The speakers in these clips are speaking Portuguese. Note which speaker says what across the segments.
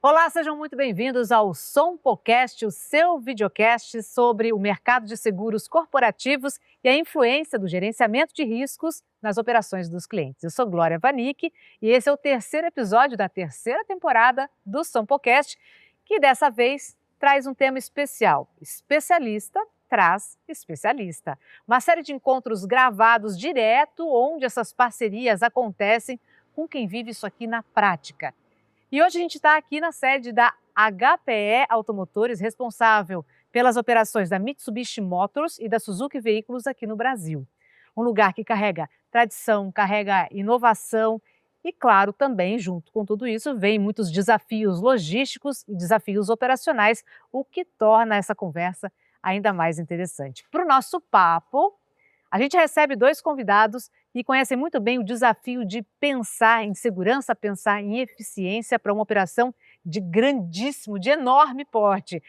Speaker 1: Olá, sejam muito bem-vindos ao SompoCast, o seu videocast sobre o mercado de seguros corporativos e a influência do gerenciamento de riscos nas operações dos clientes. Eu sou Glória Vanik e esse é o terceiro episódio da terceira temporada do SompoCast, que dessa vez traz um tema especial. Especialista traz especialista. Uma série de encontros gravados direto onde essas parcerias acontecem com quem vive isso aqui na prática. E hoje a gente está aqui na sede da HPE Automotores, responsável pelas operações da Mitsubishi Motors e da Suzuki Veículos aqui no Brasil. Um lugar que carrega tradição, carrega inovação e, claro, também, junto com tudo isso, vem muitos desafios logísticos e desafios operacionais, o que torna essa conversa ainda mais interessante. Para o nosso papo, a gente recebe dois convidados que conhecem muito bem o desafio de pensar em segurança, pensar em eficiência para uma operação de grandíssimo, de enorme porte.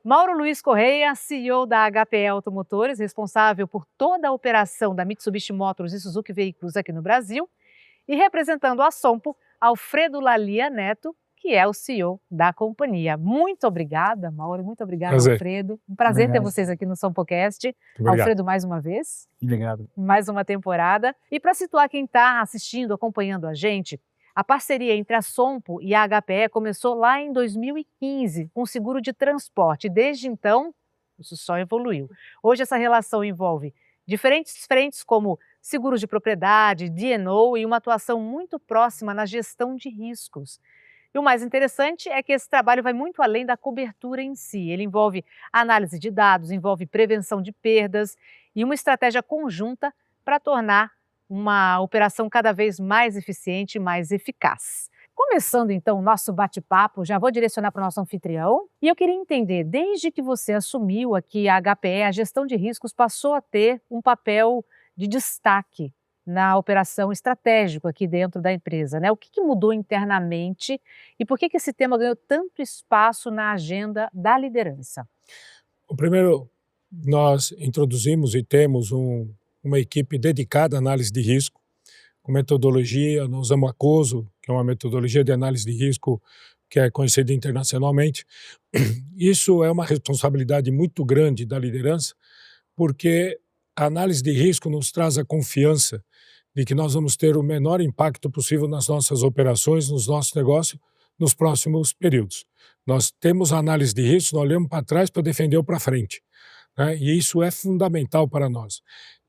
Speaker 1: Mauro Luiz Correia, CEO da HPE Automotores, responsável por toda a operação da Mitsubishi Motors e Suzuki Veículos aqui no Brasil, e representando a Sompo, Alfredo Lallia Neto, que é o CEO da companhia. Muito obrigada, Mauro, muito obrigada, Alfredo. Um prazer ter vocês aqui no SompoCast. Alfredo, mais uma vez.
Speaker 2: Obrigado.
Speaker 1: Mais uma temporada. E para situar quem está assistindo, acompanhando a gente, a parceria entre a Sompo e a HPE começou lá em 2015, com seguro de transporte. Desde então, isso só evoluiu. Hoje essa relação envolve diferentes frentes como seguros de propriedade, D&O e uma atuação muito próxima na gestão de riscos. E o mais interessante é que esse trabalho vai muito além da cobertura em si. Ele envolve análise de dados, envolve prevenção de perdas e uma estratégia conjunta para tornar uma operação cada vez mais eficiente e mais eficaz. Começando então o nosso bate-papo, já vou direcionar para o nosso anfitrião. E eu queria entender, desde que você assumiu aqui a HPE, a gestão de riscos passou a ter um papel de destaque na operação estratégica aqui dentro da empresa, né? O que mudou internamente e por que esse tema ganhou tanto espaço na agenda da liderança?
Speaker 2: O primeiro, nós introduzimos e temos uma equipe dedicada à análise de risco, com metodologia, nós usamos a COSO, que é uma metodologia de análise de risco que é conhecida internacionalmente. Isso é uma responsabilidade muito grande da liderança, porque a análise de risco nos traz a confiança de que nós vamos ter o menor impacto possível nas nossas operações, nos nossos negócios, nos próximos períodos. Nós temos a análise de risco, nós olhamos para trás para defender o para frente, né? E isso é fundamental para nós.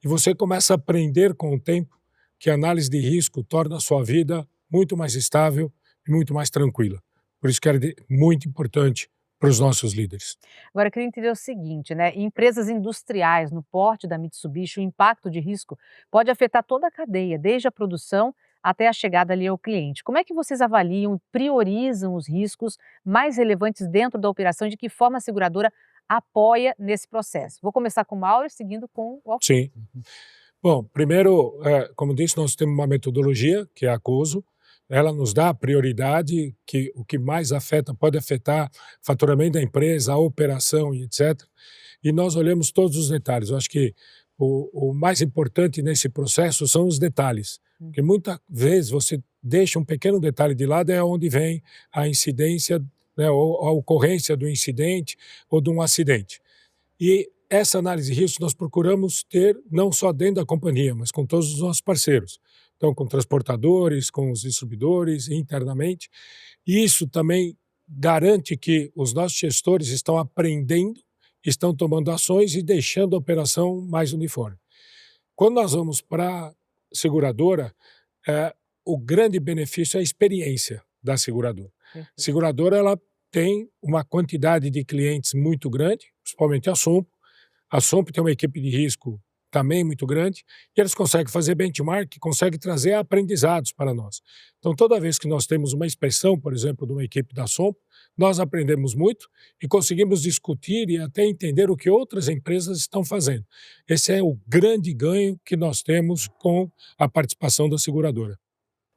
Speaker 2: E você começa a aprender com o tempo que a análise de risco torna a sua vida muito mais estável e muito mais tranquila. Por isso que é muito importante para os nossos líderes.
Speaker 1: Agora, eu queria entender o seguinte, né? Em empresas industriais, no porte da Mitsubishi, o impacto de risco pode afetar toda a cadeia, desde a produção até a chegada ali ao cliente. Como é que vocês avaliam, priorizam os riscos mais relevantes dentro da operação e de que forma a seguradora apoia nesse processo? Vou começar com o Mauro, seguindo com o Alfredo.
Speaker 2: Sim. Bom, primeiro, como disse, nós temos uma metodologia, que é a COSO. Ela nos dá a prioridade, que o que mais afeta, pode afetar o faturamento da empresa, a operação e etc. E nós olhamos todos os detalhes. Eu acho que o mais importante nesse processo são os detalhes. Porque muitas vezes você deixa um pequeno detalhe de lado, é onde vem a incidência, né, ou a ocorrência do incidente ou de um acidente. E essa análise de risco nós procuramos ter não só dentro da companhia, mas com todos os nossos parceiros. Então, com transportadores, com os distribuidores, internamente. E isso também garante que os nossos gestores estão aprendendo, estão tomando ações e deixando a operação mais uniforme. Quando nós vamos para a seguradora, o grande benefício é a experiência da seguradora. A seguradora ela tem uma quantidade de clientes muito grande, principalmente a Sompo. A Sompo tem uma equipe de risco também muito grande, e eles conseguem fazer benchmark, conseguem trazer aprendizados para nós. Então, toda vez que nós temos uma inspeção, por exemplo, de uma equipe da Sompo, nós aprendemos muito e conseguimos discutir e até entender o que outras empresas estão fazendo. Esse é o grande ganho que nós temos com a participação da seguradora.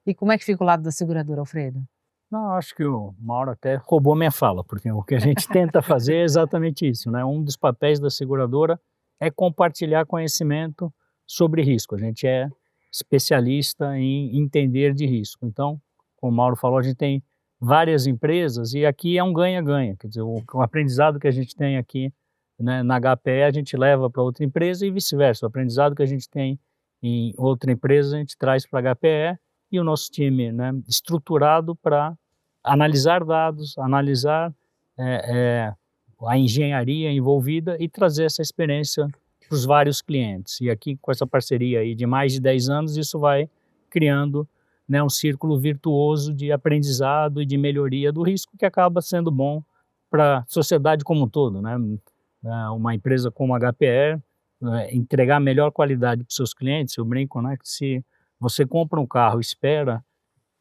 Speaker 1: E como é que fica o lado da seguradora, Alfredo?
Speaker 3: Não, acho que o Mauro até roubou minha fala, porque o que a gente tenta fazer é exatamente isso, né? Um dos papéis da seguradora é compartilhar conhecimento sobre risco. A gente é especialista em entender de risco. Então, como o Mauro falou, a gente tem várias empresas e aqui é um ganha-ganha. Quer dizer, o aprendizado que a gente tem aqui, né, na HPE, a gente leva para outra empresa e vice-versa. O aprendizado que a gente tem em outra empresa, a gente traz para a HPE e o nosso time, né, estruturado para analisar dados, analisar a engenharia envolvida e trazer essa experiência para os vários clientes. E aqui, com essa parceria aí de mais de 10 anos, isso vai criando, né, um círculo virtuoso de aprendizado e de melhoria do risco que acaba sendo bom para a sociedade como um todo, né? Uma empresa como a HPE, entregar a melhor qualidade para os seus clientes. Eu brinco, né, que se você compra um carro e espera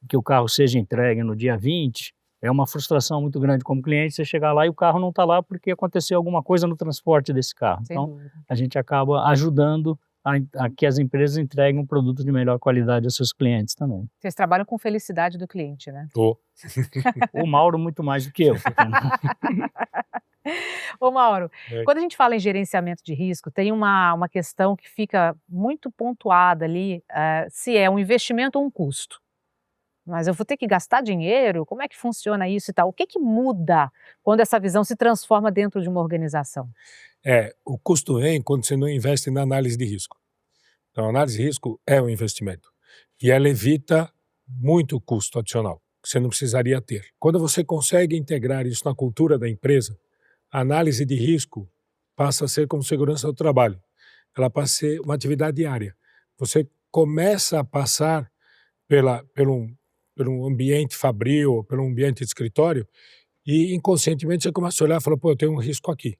Speaker 3: que o carro seja entregue no dia 20, é uma frustração muito grande como cliente você chegar lá e o carro não está lá porque aconteceu alguma coisa no transporte desse carro.
Speaker 1: Sem
Speaker 3: Então,
Speaker 1: dúvida.
Speaker 3: a gente acaba ajudando a que as empresas entreguem um produto de melhor qualidade aos seus clientes também.
Speaker 1: Vocês trabalham com felicidade do cliente, né?
Speaker 3: O Mauro muito mais do que eu.
Speaker 1: Ô Mauro,
Speaker 2: É.
Speaker 1: quando a gente fala em gerenciamento de risco, tem uma questão que fica muito pontuada ali, se é um investimento ou um custo. Mas eu vou ter que gastar dinheiro? Como é que funciona isso e tal? O que muda quando essa visão se transforma dentro de uma organização?
Speaker 2: O custo vem quando você não investe na análise de risco. Então, a análise de risco é um investimento. E ela evita muito custo adicional, que você não precisaria ter. Quando você consegue integrar isso na cultura da empresa, a análise de risco passa a ser como segurança do trabalho. Ela passa a ser uma atividade diária. Você começa a passar por um ambiente fabril, por um ambiente de escritório, e inconscientemente você começa a olhar e fala, pô, eu tenho um risco aqui.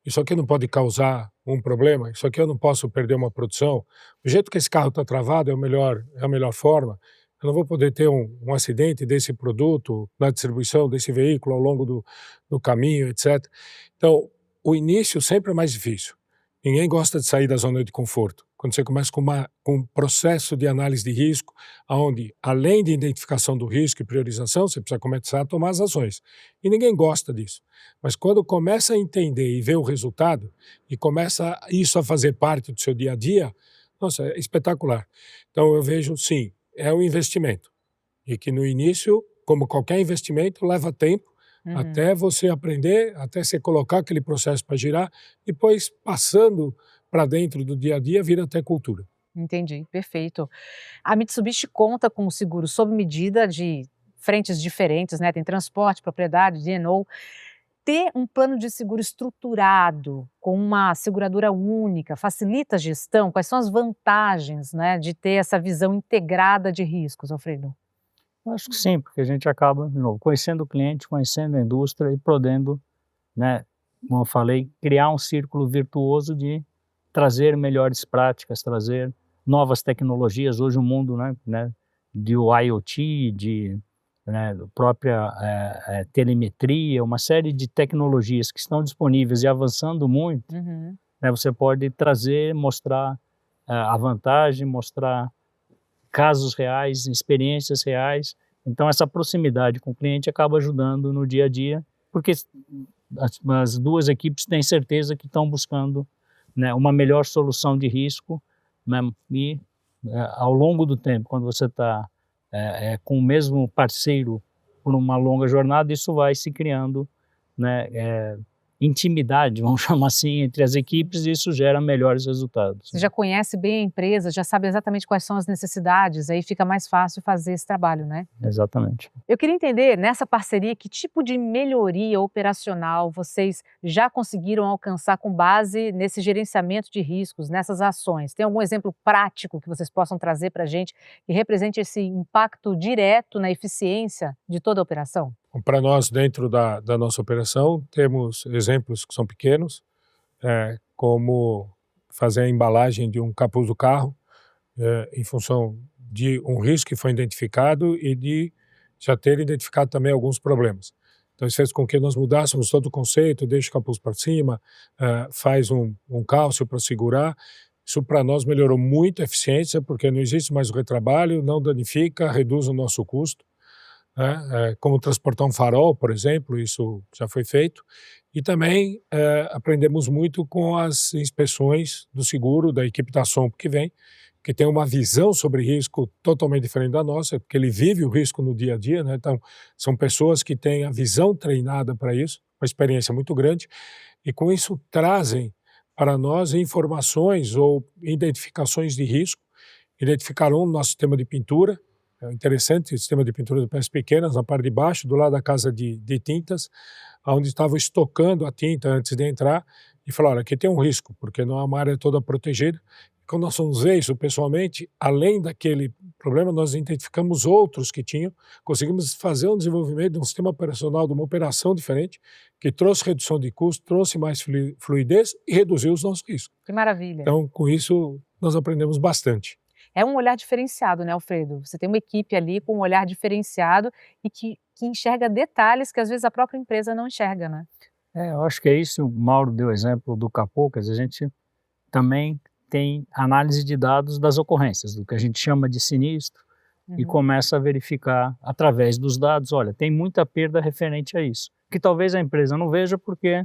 Speaker 2: Isso aqui não pode causar um problema, isso aqui eu não posso perder uma produção. Do jeito que esse carro está travado é a melhor forma. Eu não vou poder ter um acidente desse produto na distribuição desse veículo ao longo do caminho, etc. Então, o início sempre é mais difícil. Ninguém gosta de sair da zona de conforto. Quando você começa com um processo de análise de risco, onde, além de identificação do risco e priorização, você precisa começar a tomar as ações. E ninguém gosta disso. Mas quando começa a entender e ver o resultado, e começa isso a fazer parte do seu dia a dia, nossa, é espetacular. Então eu vejo, sim, é um investimento. E que no início, como qualquer investimento, leva tempo, até você aprender, até você colocar aquele processo para girar, depois passando para dentro do dia a dia, vira até cultura.
Speaker 1: Entendi, perfeito. A Mitsubishi conta com um seguro sob medida de frentes diferentes, né? Tem transporte, propriedade, D&O. Ter um plano de seguro estruturado, com uma seguradora única, facilita a gestão? Quais são as vantagens, né, de ter essa visão integrada de riscos, Alfredo?
Speaker 3: Eu acho que sim, porque a gente acaba, de novo, conhecendo o cliente, conhecendo a indústria e podendo, né, como eu falei, criar um círculo virtuoso de trazer melhores práticas, trazer novas tecnologias. Hoje o mundo, né, de IoT, de própria telemetria, uma série de tecnologias que estão disponíveis e avançando muito, né, você pode trazer, mostrar a vantagem, mostrar casos reais, experiências reais. Então essa proximidade com o cliente acaba ajudando no dia a dia, porque as duas equipes têm certeza que estão buscando, né, uma melhor solução de risco, né, e ao longo do tempo, quando você está com o mesmo parceiro por uma longa jornada, isso vai se criando, né, intimidade, vamos chamar assim, entre as equipes, e isso gera melhores resultados.
Speaker 1: Você já conhece bem a empresa, já sabe exatamente quais são as necessidades, aí fica mais fácil fazer esse trabalho, né?
Speaker 3: Exatamente.
Speaker 1: Eu queria entender, nessa parceria, que tipo de melhoria operacional vocês já conseguiram alcançar com base nesse gerenciamento de riscos, nessas ações? Tem algum exemplo prático que vocês possam trazer para a gente que represente esse impacto direto na eficiência de toda a operação?
Speaker 2: Para nós, dentro da nossa operação, temos exemplos que são pequenos, como fazer a embalagem de um capuz do carro, em função de um risco que foi identificado e de já ter identificado também alguns problemas. Então isso fez com que nós mudássemos todo o conceito, deixa o capuz para cima, faz um cálcio para segurar. Isso para nós melhorou muito a eficiência, porque não existe mais o retrabalho, não danifica, reduz o nosso custo. né, como transportar um farol, por exemplo, isso já foi feito. E também aprendemos muito com as inspeções do seguro, da equipe da Sompo que vem, que tem uma visão sobre risco totalmente diferente da nossa, porque ele vive o risco no dia a dia, né? Então, são pessoas que têm a visão treinada para isso, uma experiência muito grande, e com isso trazem para nós informações ou identificações de risco. Identificaram o nosso sistema de pintura, é interessante, o sistema de pintura de peças pequenas, na parte de baixo, do lado da casa de tintas, onde estavam estocando a tinta antes de entrar, e falaram, aqui tem um risco, porque não é uma área toda protegida. Quando nós fomos ver isso pessoalmente, além daquele problema, nós identificamos outros que tinham, conseguimos fazer um desenvolvimento de um sistema operacional, de uma operação diferente, que trouxe redução de custo, trouxe mais fluidez e reduziu os nossos riscos.
Speaker 1: Que maravilha.
Speaker 2: Então, com isso, nós aprendemos bastante.
Speaker 1: É um olhar diferenciado, né, Alfredo? Você tem uma equipe ali com um olhar diferenciado e que enxerga detalhes que às vezes a própria empresa não enxerga, né?
Speaker 3: Eu acho que é isso. O Mauro deu o exemplo do capô, quer dizer, a gente também tem análise de dados das ocorrências, do que a gente chama de sinistro, e começa a verificar através dos dados, olha, tem muita perda referente a isso, que talvez a empresa não veja porque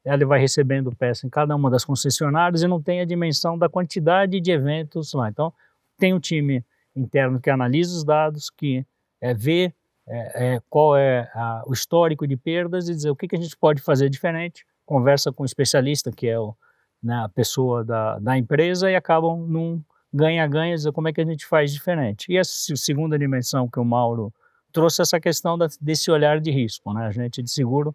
Speaker 3: ela vai recebendo peça em cada uma das concessionárias e não tem a dimensão da quantidade de eventos lá. Então, tem um time interno que analisa os dados, que vê qual é o histórico de perdas e dizer o que a gente pode fazer diferente, conversa com o especialista, que é a pessoa da empresa, e acabam num ganha-ganha, dizer como é que a gente faz diferente. E a segunda dimensão que o Mauro trouxe, essa questão desse olhar de risco, né? A gente de seguro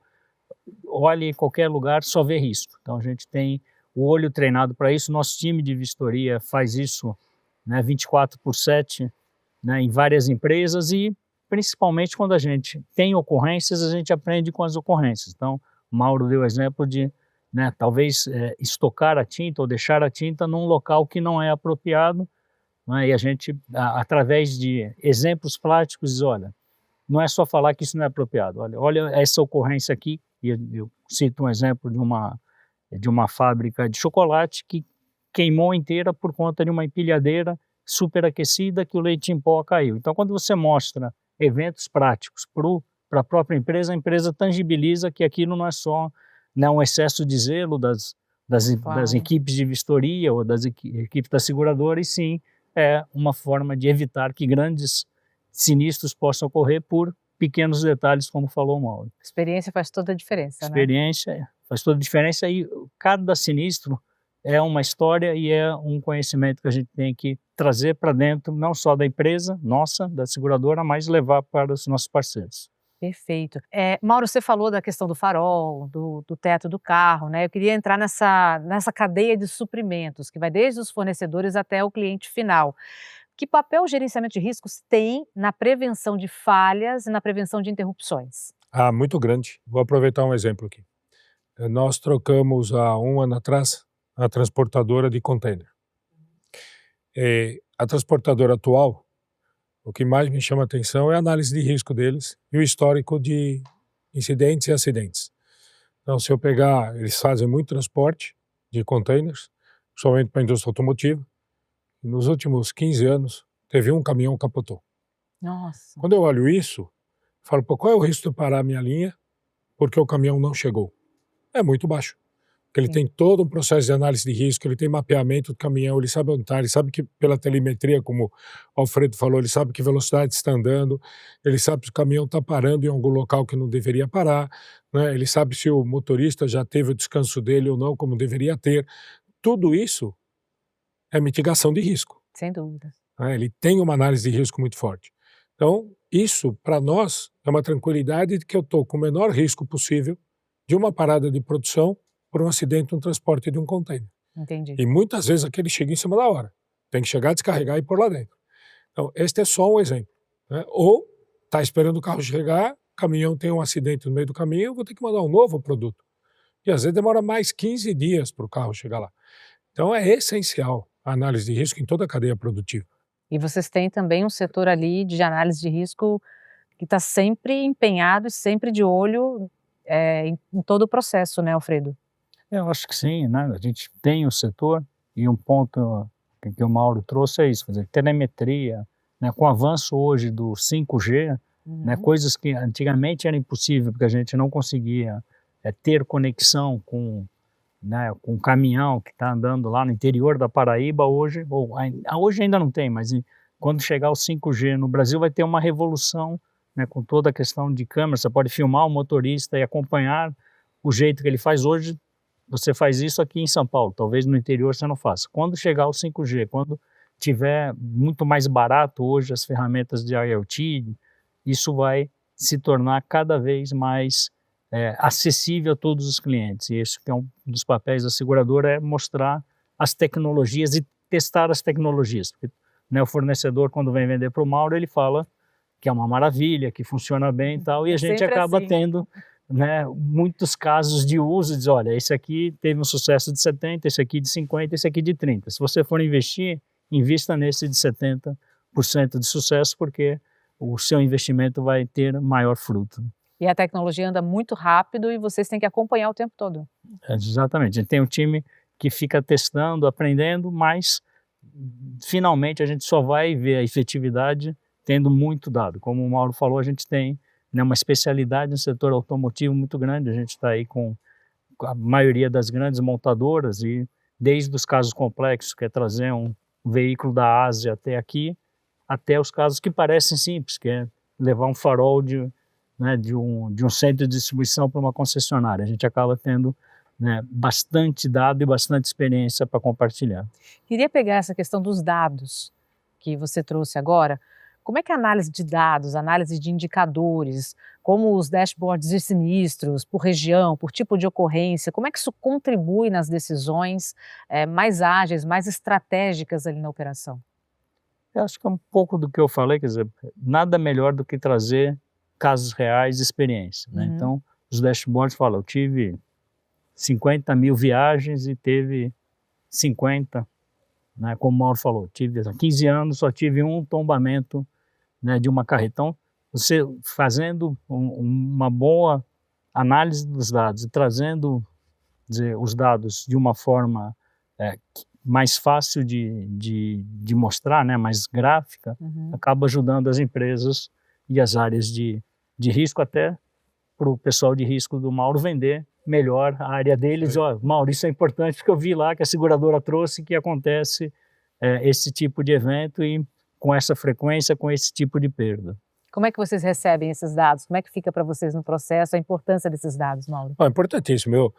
Speaker 3: olha em qualquer lugar, só vê risco. Então a gente tem o olho treinado para isso, nosso time de vistoria faz isso, né, 24/7, né, em várias empresas, e principalmente quando a gente tem ocorrências, a gente aprende com as ocorrências. Então o Mauro deu o exemplo de, né, talvez estocar a tinta ou deixar a tinta num local que não é apropriado, né, e a gente, através de exemplos práticos, diz, olha, não é só falar que isso não é apropriado, olha essa ocorrência aqui, e eu cito um exemplo de uma fábrica de chocolate que queimou inteira por conta de uma empilhadeira superaquecida que o leite em pó caiu. Então, quando você mostra eventos práticos para a própria empresa, a empresa tangibiliza que aquilo não é só, né, um excesso de zelo das equipes de vistoria ou das equipes da seguradora, e sim é uma forma de evitar que grandes sinistros possam ocorrer por pequenos detalhes, como falou o Mauro.
Speaker 1: Experiência faz toda a diferença,
Speaker 3: Experiência faz toda a diferença, e cada sinistro é uma história e é um conhecimento que a gente tem que trazer para dentro, não só da empresa, nossa, da seguradora, mas levar para os nossos parceiros.
Speaker 1: Perfeito. Mauro, você falou da questão do farol, do teto do carro, né? Eu queria entrar nessa cadeia de suprimentos, que vai desde os fornecedores até o cliente final. Que papel o gerenciamento de riscos tem na prevenção de falhas e na prevenção de interrupções?
Speaker 2: Muito grande. Vou aproveitar um exemplo aqui. Nós trocamos há um ano atrás a transportadora de container. A transportadora atual, o que mais me chama a atenção é a análise de risco deles e o histórico de incidentes e acidentes. Então, se eu pegar, eles fazem muito transporte de containers, somente para a indústria automotiva, e nos últimos 15 anos, teve um caminhão que capotou.
Speaker 1: Nossa.
Speaker 2: Quando eu olho isso, falo, qual é o risco de eu parar a minha linha porque o caminhão não chegou? É muito baixo. Porque ele tem todo um processo de análise de risco, ele tem mapeamento do caminhão, ele sabe onde está, ele sabe que pela telemetria, como o Alfredo falou, ele sabe que velocidade está andando, ele sabe se o caminhão está parando em algum local que não deveria parar, né? Ele sabe se o motorista já teve o descanso dele ou não, como deveria ter. Tudo isso é mitigação de risco.
Speaker 1: Sem dúvida.
Speaker 2: Ele tem uma análise de risco muito forte. Então, isso, para nós, é uma tranquilidade de que eu estou com o menor risco possível de uma parada de produção por um acidente no transporte de um container.
Speaker 1: Entendi.
Speaker 2: E muitas vezes aquele chega em cima da hora. Tem que chegar, descarregar e pôr lá dentro. Então, este é só um exemplo, né? Ou está esperando o carro chegar, o caminhão tem um acidente no meio do caminho, eu vou ter que mandar um novo produto. E às vezes demora mais 15 dias para o carro chegar lá. Então, é essencial a análise de risco em toda a cadeia produtiva.
Speaker 1: E vocês têm também um setor ali de análise de risco que está sempre empenhado e sempre de olho em todo o processo, né, Alfredo?
Speaker 3: Eu acho que sim, né? A gente tem o setor, e um ponto que o Mauro trouxe é isso, fazer telemetria, né? Com o avanço hoje do 5G, né? Coisas que antigamente era impossível, porque a gente não conseguia ter conexão com, né, com um caminhão que está andando lá no interior da Paraíba hoje, hoje ainda não tem, mas quando chegar o 5G no Brasil vai ter uma revolução, né, com toda a questão de câmera. Você pode filmar o motorista e acompanhar o jeito que ele faz hoje. Você faz isso aqui em São Paulo, talvez no interior você não faça. Quando chegar o 5G, quando tiver muito mais barato hoje as ferramentas de IoT, isso vai se tornar cada vez mais acessível a todos os clientes. E esse que é um dos papéis da seguradora, é mostrar as tecnologias e testar as tecnologias. Porque, né, o fornecedor, quando vem vender para o Mauro, ele fala que é uma maravilha, que funciona bem e tal, e a gente acaba tendo, né, muitos casos de uso, diz, olha, esse aqui teve um sucesso de 70, esse aqui de 50, esse aqui de 30. Se você for investir, invista nesse de 70% de sucesso, porque o seu investimento vai ter maior fruto.
Speaker 1: E a tecnologia anda muito rápido e vocês têm que acompanhar o tempo todo.
Speaker 3: Exatamente. A gente tem um time que fica testando, aprendendo, mas finalmente a gente só vai ver a efetividade tendo muito dado. Como o Mauro falou, a gente tem, né, uma especialidade no setor automotivo muito grande. A gente está aí com a maioria das grandes montadoras, e desde os casos complexos, que é trazer um veículo da Ásia até aqui, até os casos que parecem simples, que é levar um farol de um centro de distribuição para uma concessionária. A gente acaba tendo, né, bastante dado e bastante experiência para compartilhar.
Speaker 1: Queria pegar essa questão dos dados que você trouxe agora. Como é que a análise de dados, análise de indicadores, como os dashboards de sinistros, por região, por tipo de ocorrência, como é que isso contribui nas decisões mais ágeis, mais estratégicas ali na operação?
Speaker 3: Eu acho que é um pouco do que eu falei, quer dizer, nada melhor do que trazer casos reais de experiência, né? Então, os dashboards falam, eu tive 50 mil viagens e teve 50, né, como o Mauro falou, tive há 15 anos, só tive um tombamento, né, de uma carreta. Então, você fazendo uma boa análise dos dados e trazendo, dizer, os dados de uma forma mais fácil de mostrar, né, mais gráfica, acaba ajudando as empresas e as áreas de risco, até para o pessoal de risco do Mauro vender melhor a área deles. Ó, Mauro, isso é importante porque eu vi lá que a seguradora trouxe que acontece esse tipo de evento e com essa frequência, com esse tipo de perda.
Speaker 1: Como é que vocês recebem esses dados? Como é que fica para vocês no processo a importância desses dados, Mauro?
Speaker 2: É importantíssimo.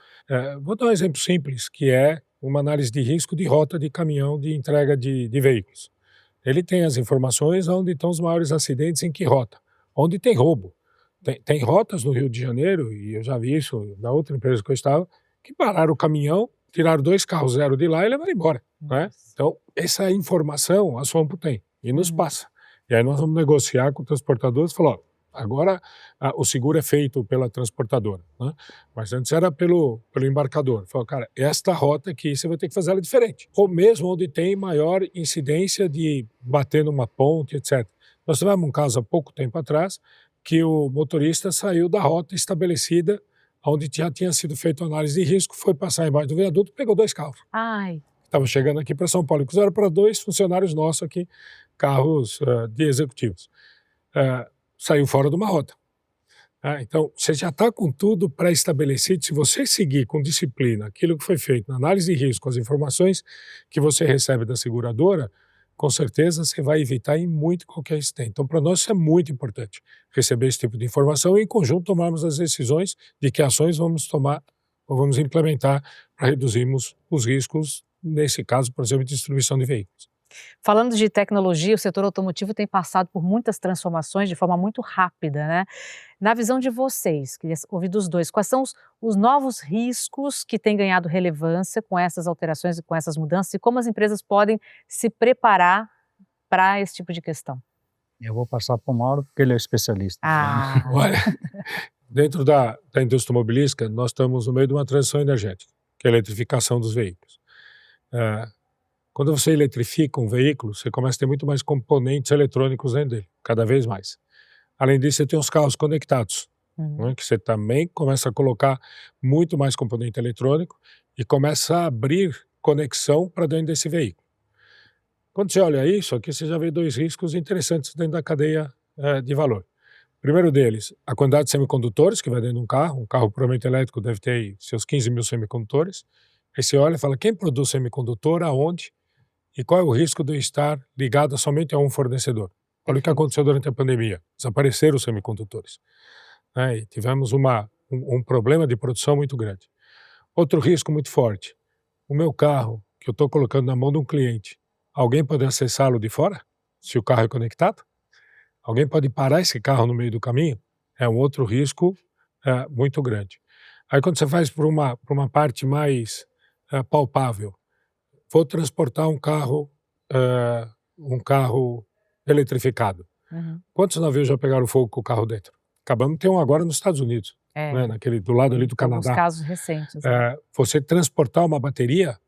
Speaker 2: Vou dar um exemplo simples, que é uma análise de risco de rota de caminhão de entrega de veículos. Ele tem as informações onde estão os maiores acidentes, em que rota, onde tem roubo. Tem rotas no Rio de Janeiro, e eu já vi isso na outra empresa que eu estava, que pararam o caminhão, tiraram 2 carros zero de lá e levaram embora. Né? Então, essa informação a Sompo tem e nos passa. E aí nós vamos negociar com o transportador e falar, ó, agora o seguro é feito pela transportadora, né? Mas antes era pelo embarcador. Falou, cara, esta rota aqui você vai ter que fazer ela diferente. Ou mesmo onde tem maior incidência de bater numa ponte, etc. Nós tivemos um caso há pouco tempo atrás que o motorista saiu da rota estabelecida onde já tinha sido feita análise de risco, foi passar embaixo do viaduto e pegou 2 carros.
Speaker 1: Ai.
Speaker 2: Estavam chegando aqui para São Paulo, inclusive era para 2 funcionários nossos aqui, carros de executivos. Saiu fora de uma rota. Então, você já está com tudo pré-estabelecido. Se você seguir com disciplina aquilo que foi feito na análise de risco, as informações que você recebe da seguradora, com certeza você vai evitar em muito qualquer incidente. Então, para nós isso é muito importante, receber esse tipo de informação e, em conjunto, tomarmos as decisões de que ações vamos tomar ou vamos implementar para reduzirmos os riscos, nesse caso, por exemplo, de distribuição de veículos.
Speaker 1: Falando de tecnologia, o setor automotivo tem passado por muitas transformações de forma muito rápida, né? Na visão de vocês, queria ouvir dos dois, quais são os novos riscos que têm ganhado relevância com essas alterações e com essas mudanças e como as empresas podem se preparar para esse tipo de questão?
Speaker 3: Eu vou passar para o Mauro, porque ele é especialista.
Speaker 2: Olha, dentro da indústria automobilística, nós estamos no meio de uma transição energética, que é a eletrificação dos veículos. Quando você eletrifica um veículo, você começa a ter muito mais componentes eletrônicos dentro dele, cada vez mais. Além disso, você tem os carros conectados, né, que você também começa a colocar muito mais componente eletrônico e começa a abrir conexão para dentro desse veículo. Quando você olha isso, aqui você já vê 2 riscos interessantes dentro da cadeia de valor. Primeiro deles, a quantidade de semicondutores que vai dentro de um carro provavelmente elétrico deve ter aí seus 15 mil semicondutores. Aí você olha e fala, quem produz semicondutor, aonde, e qual é o risco de eu estar ligado somente a um fornecedor? Olha o que aconteceu durante a pandemia, desapareceram os semicondutores, né? E tivemos um problema de produção muito grande. Outro risco muito forte, o meu carro, que eu estou colocando na mão de um cliente, alguém pode acessá-lo de fora, se o carro é conectado? Alguém pode parar esse carro no meio do caminho? É um outro risco muito grande. Aí quando você faz para uma parte mais palpável, vou transportar um carro eletrificado.
Speaker 1: Uhum.
Speaker 2: Quantos navios já pegaram fogo com o carro dentro? Acabamos de ter um agora nos Estados Unidos, né, do lado ali do
Speaker 1: Alguns
Speaker 2: Canadá.
Speaker 1: casos recentes. Né?
Speaker 2: Você transportar uma bateria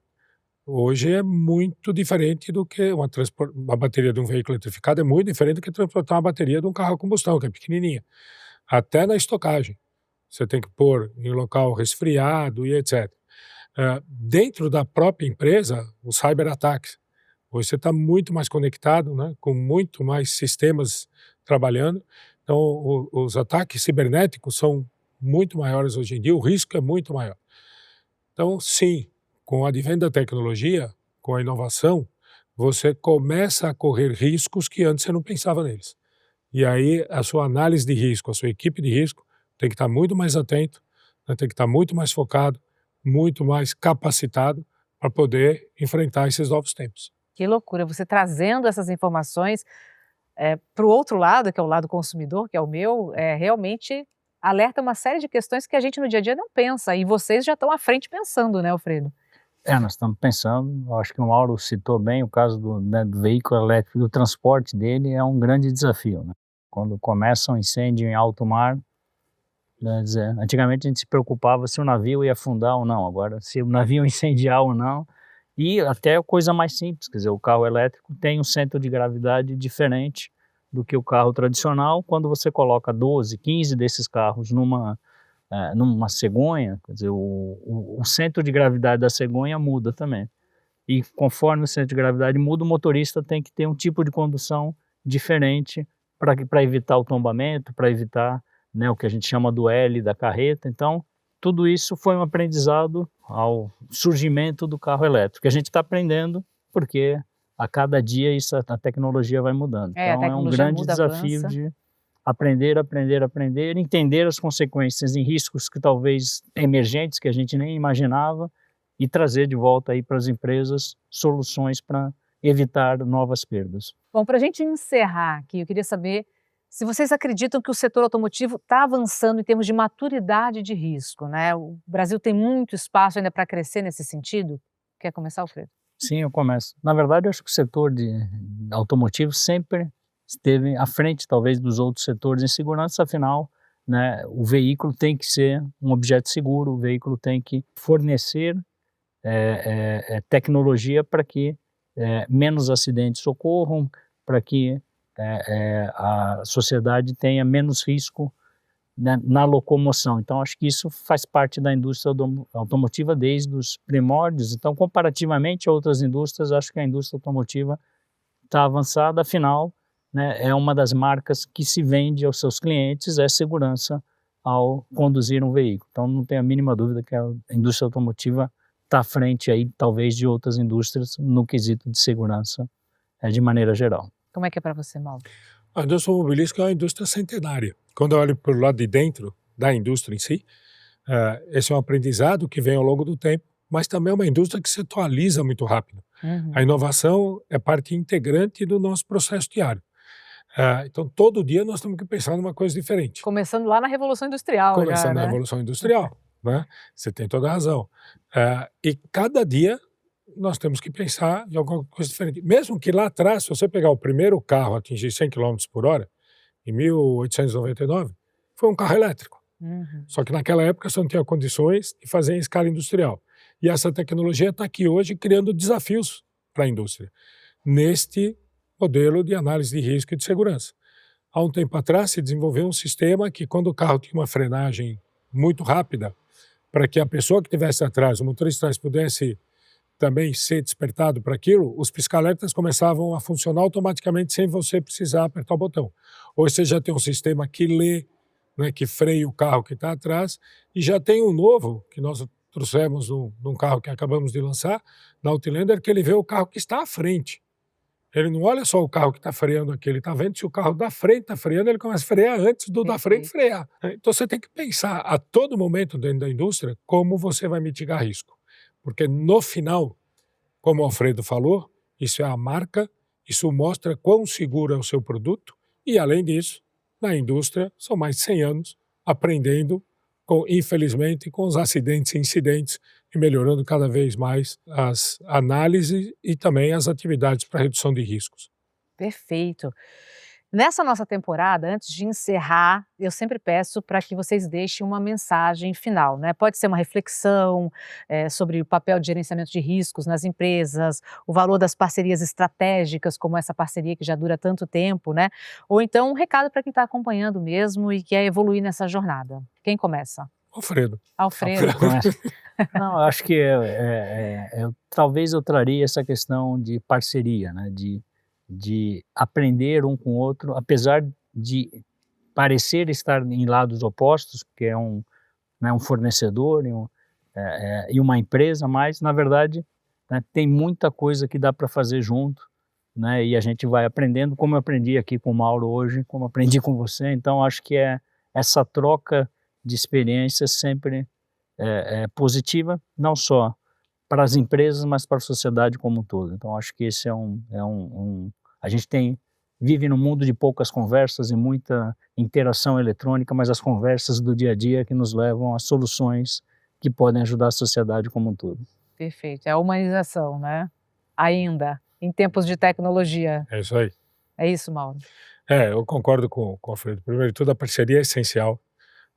Speaker 2: hoje é muito diferente do que uma bateria de um veículo eletrificado, é muito diferente do que transportar uma bateria de um carro a combustão, que é pequenininha. Até na estocagem. Você tem que pôr em local resfriado e etc. Dentro da própria empresa, os cyberataques. Hoje você está muito mais conectado, né, com muito mais sistemas trabalhando. Então, os ataques cibernéticos são muito maiores hoje em dia, o risco é muito maior. Então, sim, com o advento da tecnologia, com a inovação, você começa a correr riscos que antes você não pensava neles. E aí a sua análise de risco, a sua equipe de risco tem que estar muito mais atento, né, tem que estar muito mais focado, muito mais capacitado para poder enfrentar esses novos tempos.
Speaker 1: Que loucura, você trazendo essas informações para o outro lado, que é o lado consumidor, que é o meu, realmente alerta uma série de questões que a gente no dia a dia não pensa, e vocês já estão à frente pensando, né, Alfredo?
Speaker 3: Nós estamos pensando, acho que o Mauro citou bem o caso do veículo elétrico, do transporte dele é um grande desafio, né? Quando começa um incêndio em alto mar, quer dizer, antigamente a gente se preocupava se o navio ia afundar ou não, agora se o navio incendiar ou não, e até coisa mais simples, quer dizer, o carro elétrico tem um centro de gravidade diferente do que o carro tradicional. Quando você coloca 12, 15 desses carros numa cegonha, quer dizer, o centro de gravidade da cegonha muda também. E conforme o centro de gravidade muda, o motorista tem que ter um tipo de condução diferente para evitar o tombamento, para evitar, né, o que a gente chama do L da carreta. Então, tudo isso foi um aprendizado ao surgimento do carro elétrico, que a gente está aprendendo porque a cada dia a tecnologia vai mudando. Então, é um grande desafio de aprender, entender as consequências em riscos que talvez emergentes, que a gente nem imaginava, e trazer de volta aí para as empresas soluções para evitar novas perdas.
Speaker 1: Bom, para a gente encerrar aqui, eu queria saber se vocês acreditam que o setor automotivo está avançando em termos de maturidade de risco, né? O Brasil tem muito espaço ainda para crescer nesse sentido. Quer começar, Alfredo?
Speaker 3: Sim, eu começo. Na verdade, eu acho que o setor automotivo sempre esteve à frente, talvez, dos outros setores em segurança. Afinal, né, o veículo tem que ser um objeto seguro, o veículo tem que fornecer tecnologia para que menos acidentes ocorram, para que a sociedade tenha menos risco, né, na locomoção. Então, acho que isso faz parte da indústria automotiva desde os primórdios. Então, comparativamente a outras indústrias, acho que a indústria automotiva está avançada. Afinal, né, é uma das marcas que se vende aos seus clientes, é segurança ao conduzir um veículo. Então, não tenho a mínima dúvida que a indústria automotiva está à frente aí, talvez, de outras indústrias no quesito de segurança, de maneira geral.
Speaker 1: Como é que é para você, Mauro?
Speaker 2: A indústria automobilística é uma indústria centenária. Quando eu olho para o lado de dentro da indústria em si, esse é um aprendizado que vem ao longo do tempo, mas também é uma indústria que se atualiza muito rápido.
Speaker 1: Uhum.
Speaker 2: A inovação é parte integrante do nosso processo diário. Então, todo dia nós temos que pensar numa coisa diferente.
Speaker 1: Começando lá na Revolução Industrial.
Speaker 2: Começando na
Speaker 1: né?
Speaker 2: Revolução Industrial, né? Você tem toda a razão. E cada dia nós temos que pensar em alguma coisa diferente. Mesmo que lá atrás, se você pegar o primeiro carro a atingir 100 km por hora, em 1899, foi um carro elétrico.
Speaker 1: Uhum.
Speaker 2: Só que naquela época você não tinha condições de fazer em escala industrial. E essa tecnologia está aqui hoje criando desafios para a indústria, neste modelo de análise de risco e de segurança. Há um tempo atrás se desenvolveu um sistema que, quando o carro tinha uma frenagem muito rápida, para que a pessoa que estivesse atrás, o motorista atrás, pudesse também ser despertado para aquilo, os pisca-alertas começavam a funcionar automaticamente sem você precisar apertar o botão. Hoje você já tem um sistema que lê, né, que freia o carro que está atrás, e já tem um novo, que nós trouxemos num carro que acabamos de lançar, na Outlander, que ele vê o carro que está à frente. Ele não olha só o carro que está freando aqui, ele está vendo se o carro da frente está freando, ele começa a frear antes do da frente frear. Então você tem que pensar a todo momento dentro da indústria como você vai mitigar risco. Porque no final, como o Alfredo falou, isso é a marca, isso mostra quão seguro é o seu produto e, além disso, na indústria são mais de 100 anos aprendendo, infelizmente, com os acidentes e incidentes e melhorando cada vez mais as análises e também as atividades para redução de riscos.
Speaker 1: Perfeito. Nessa nossa temporada, antes de encerrar, eu sempre peço para que vocês deixem uma mensagem final, né? Pode ser uma reflexão sobre o papel de gerenciamento de riscos nas empresas, o valor das parcerias estratégicas, como essa parceria que já dura tanto tempo, né? Ou então um recado para quem está acompanhando mesmo e quer evoluir nessa jornada. Quem começa?
Speaker 2: Alfredo.
Speaker 1: Alfredo.
Speaker 3: Não, eu acho que talvez eu traria essa questão de parceria, né? De aprender um com o outro, apesar de parecer estar em lados opostos, porque é um fornecedor e uma empresa, mas, na verdade, né, tem muita coisa que dá para fazer junto, né, e a gente vai aprendendo, como eu aprendi aqui com o Mauro hoje, como aprendi com você. Então, acho que essa troca de experiências sempre é positiva, não só para as empresas, mas para a sociedade como um todo. Então, acho que esse a gente vive num mundo de poucas conversas e muita interação eletrônica, mas as conversas do dia a dia que nos levam a soluções que podem ajudar a sociedade como um todo.
Speaker 1: Perfeito. É a humanização, né? Ainda, em tempos de tecnologia.
Speaker 2: É isso aí.
Speaker 1: É isso, Mauro?
Speaker 2: Eu concordo com o Alfredo. Primeiro de tudo, a parceria é essencial,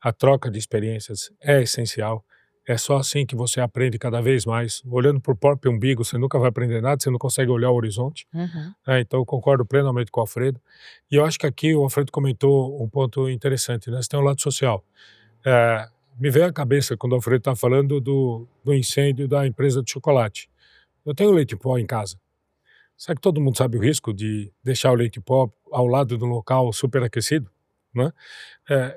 Speaker 2: a troca de experiências é essencial. É só assim que você aprende cada vez mais. Olhando para o próprio umbigo, você nunca vai aprender nada, você não consegue olhar o horizonte.
Speaker 1: Uhum.
Speaker 2: Então, eu concordo plenamente com o Alfredo. E eu acho que aqui o Alfredo comentou um ponto interessante, né? Você tem um lado social. Me veio à cabeça, quando o Alfredo está falando do incêndio da empresa de chocolate. Eu tenho leite em pó em casa. Será que todo mundo sabe o risco de deixar o leite em pó ao lado de um local superaquecido? Né?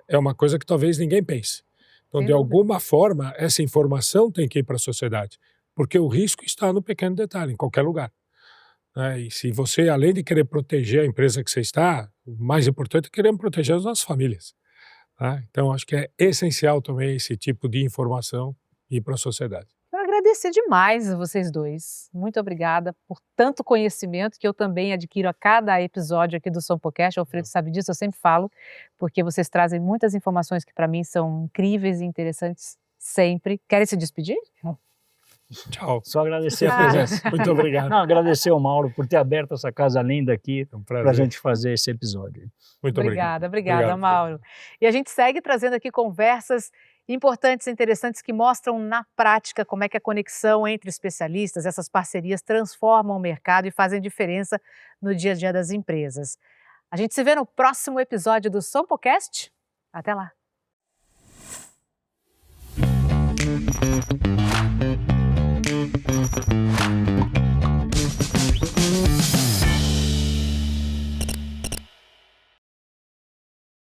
Speaker 2: É uma coisa que talvez ninguém pense. Então, de alguma forma, essa informação tem que ir para a sociedade, porque o risco está no pequeno detalhe, em qualquer lugar. E se você, além de querer proteger a empresa que você está, o mais importante é querer proteger as nossas famílias. Então, acho que é essencial também esse tipo de informação ir para a sociedade.
Speaker 1: Quero agradecer demais a vocês dois. Muito obrigada por tanto conhecimento que eu também adquiro a cada episódio aqui do SomPocast. O Alfredo sabe disso, eu sempre falo, porque vocês trazem muitas informações que para mim são incríveis e interessantes sempre. Querem se despedir?
Speaker 2: Tchau.
Speaker 3: Só agradecer a presença.
Speaker 2: Muito obrigado.
Speaker 3: Não, agradecer ao Mauro por ter aberto essa casa linda aqui para a gente fazer esse episódio.
Speaker 2: Muito obrigado.
Speaker 1: Obrigada, Mauro. E a gente segue trazendo aqui conversas importantes e interessantes que mostram na prática como é que a conexão entre especialistas, essas parcerias transformam o mercado e fazem diferença no dia a dia das empresas. A gente se vê no próximo episódio do SomPocast. Até lá!